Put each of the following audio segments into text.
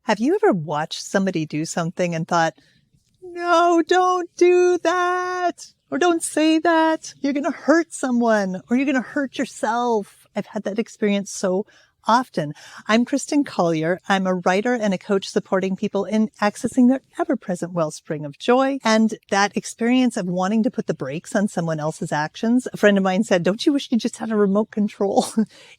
Have you ever watched somebody do something and thought, no, don't do that, or don't say that. You're going to hurt someone, or you're going to hurt yourself. I've had that experience so often. I'm Kristen Collier. I'm a writer and a coach supporting people in accessing their ever-present wellspring of joy. And that experience of wanting to put the brakes on someone else's actions. A friend of mine said, don't you wish you just had a remote control?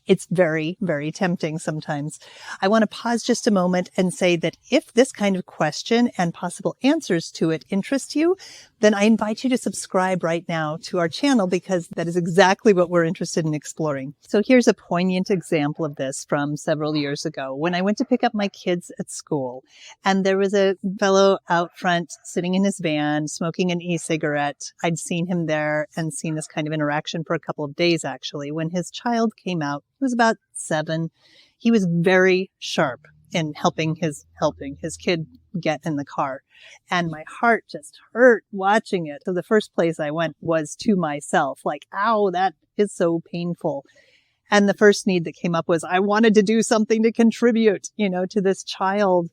It's very, very tempting sometimes. I want to pause just a moment and say that if this kind of question and possible answers to it interest you, then I invite you to subscribe right now to our channel, because that is exactly what we're interested in exploring. So here's a poignant example of this from several years ago when I went to pick up my kids at school, and there was a fellow out front sitting in his van smoking an e-cigarette. I'd seen him there and seen this kind of interaction for a couple of days, actually. When his child came out, he was about 7. He was very sharp in helping his kid get in the car. And my heart just hurt watching it. So the first place I went was to myself, like, ow, that is so painful. And the first need that came up was I wanted to do something to contribute, to this child,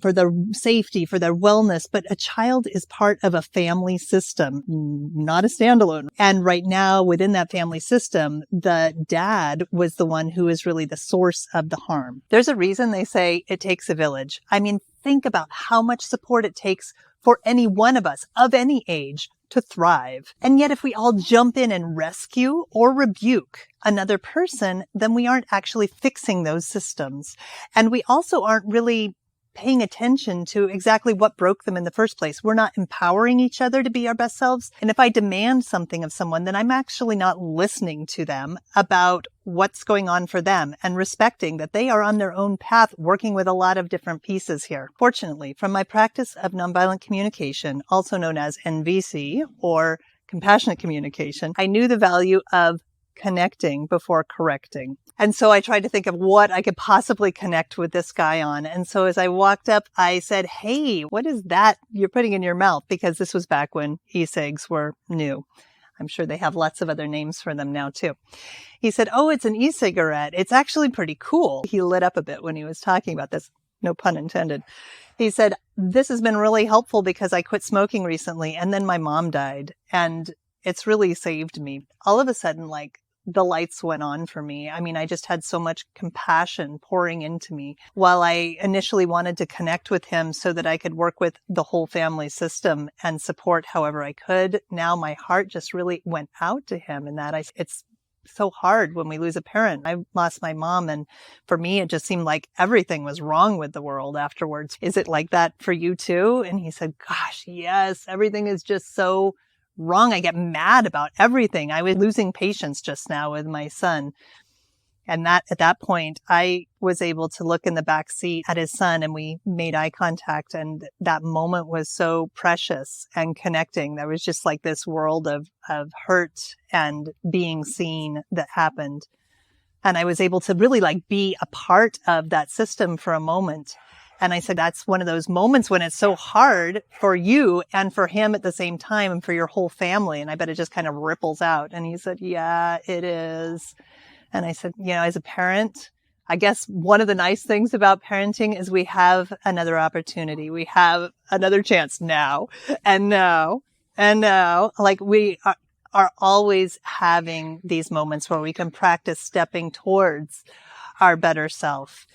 for their safety, for their wellness. But a child is part of a family system, not a standalone. And right now within that family system, the dad was the one who is really the source of the harm. There's a reason they say it takes a village. I mean, think about how much support it takes for any one of us of any age to thrive. And yet if we all jump in and rescue or rebuke another person, then we aren't actually fixing those systems. And we also aren't really paying attention to exactly what broke them in the first place. We're not empowering each other to be our best selves. And if I demand something of someone, then I'm actually not listening to them about what's going on for them and respecting that they are on their own path, working with a lot of different pieces here. Fortunately, from my practice of nonviolent communication, also known as NVC or compassionate communication, I knew the value of connecting before correcting. And so I tried to think of what I could possibly connect with this guy on. And so as I walked up, I said, hey, what is that you're putting in your mouth? Because this was back when e-cigs were new. I'm sure they have lots of other names for them now too. He said, oh, it's an e-cigarette. It's actually pretty cool. He lit up a bit when he was talking about this. No pun intended. He said, this has been really helpful because I quit smoking recently and then my mom died and it's really saved me. All of a sudden, the lights went on for me. I mean, I just had so much compassion pouring into me. While I initially wanted to connect with him so that I could work with the whole family system and support however I could, now my heart just really went out to him. And it's so hard when we lose a parent. I lost my mom, and for me, it just seemed like everything was wrong with the world afterwards. Is it like that for you too? And he said, gosh, yes, everything is just so wrong. I get mad about everything. I was losing patience just now with my son. And at that point, I was able to look in the back seat at his son and we made eye contact. And that moment was so precious and connecting. There was just like this world of hurt and being seen that happened. And I was able to really be a part of that system for a moment. And I said, that's one of those moments when it's so hard for you and for him at the same time and for your whole family. And I bet it just kind of ripples out. And he said, yeah, it is. And I said, as a parent, I guess one of the nice things about parenting is we have another opportunity. We have another chance now and now and now. We are always having these moments where we can practice stepping towards our better self.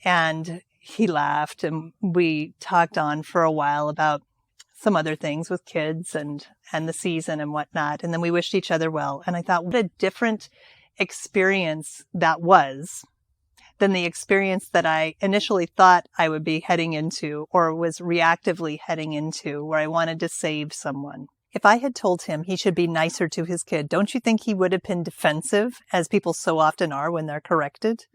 And he laughed and we talked on for a while about some other things with kids and the season and whatnot. And then we wished each other well. And I thought, what a different experience that was than the experience that I initially thought I would be heading into or was reactively heading into, where I wanted to save someone. If I had told him he should be nicer to his kid, don't you think he would have been defensive, as people so often are when they're corrected?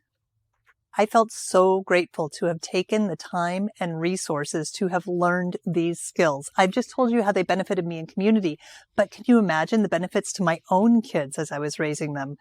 I felt so grateful to have taken the time and resources to have learned these skills. I've just told you how they benefited me in community, but can you imagine the benefits to my own kids as I was raising them?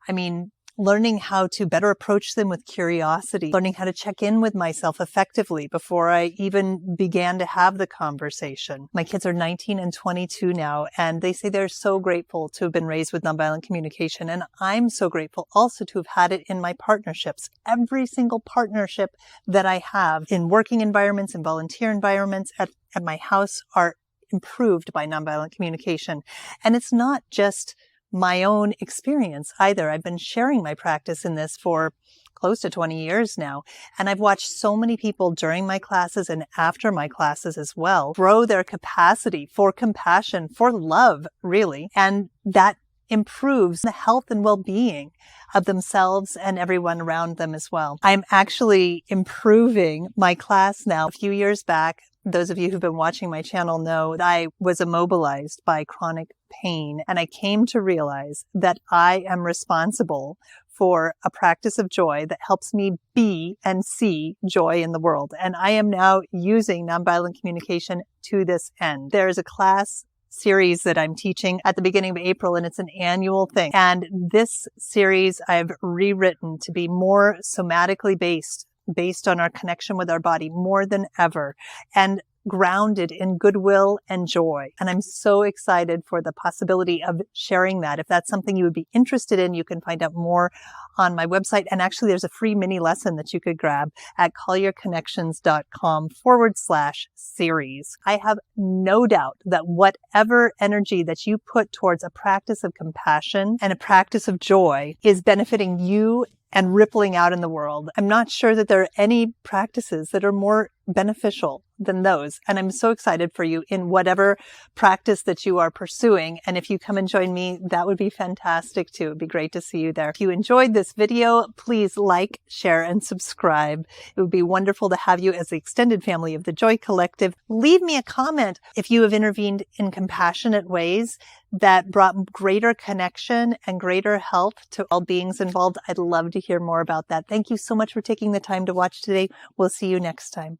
I mean, learning how to better approach them with curiosity, learning how to check in with myself effectively before I even began to have the conversation. My kids are 19 and 22 now, and they say they're so grateful to have been raised with nonviolent communication. And I'm so grateful also to have had it in my partnerships. Every single partnership that I have in working environments and volunteer environments at my house are improved by nonviolent communication. And it's not just my own experience either. I've been sharing my practice in this for close to 20 years now. And I've watched so many people during my classes and after my classes as well grow their capacity for compassion, for love, really. And that improves the health and well-being of themselves and everyone around them as well. I'm actually improving my class now. A few years back, those of you who've been watching my channel know that I was immobilized by chronic pain, and I came to realize that I am responsible for a practice of joy that helps me be and see joy in the world. And I am now using nonviolent communication to this end. There is a class series that I'm teaching at the beginning of April, and it's an annual thing. And this series I've rewritten to be more somatically based on our connection with our body more than ever, and grounded in goodwill and joy. And I'm so excited for the possibility of sharing that. If that's something you would be interested in, you can find out more on my website. And actually, there's a free mini lesson that you could grab at collierconnections.com/series. I have no doubt that whatever energy that you put towards a practice of compassion and a practice of joy is benefiting you and rippling out in the world. I'm not sure that there are any practices that are more beneficial than those. And I'm so excited for you in whatever practice that you are pursuing. And if you come and join me, that would be fantastic too. It'd be great to see you there. If you enjoyed this video, please like, share, and subscribe. It would be wonderful to have you as the extended family of the Joy Collective. Leave me a comment if you have intervened in compassionate ways that brought greater connection and greater health to all beings involved. I'd love to hear more about that. Thank you so much for taking the time to watch today. We'll see you next time.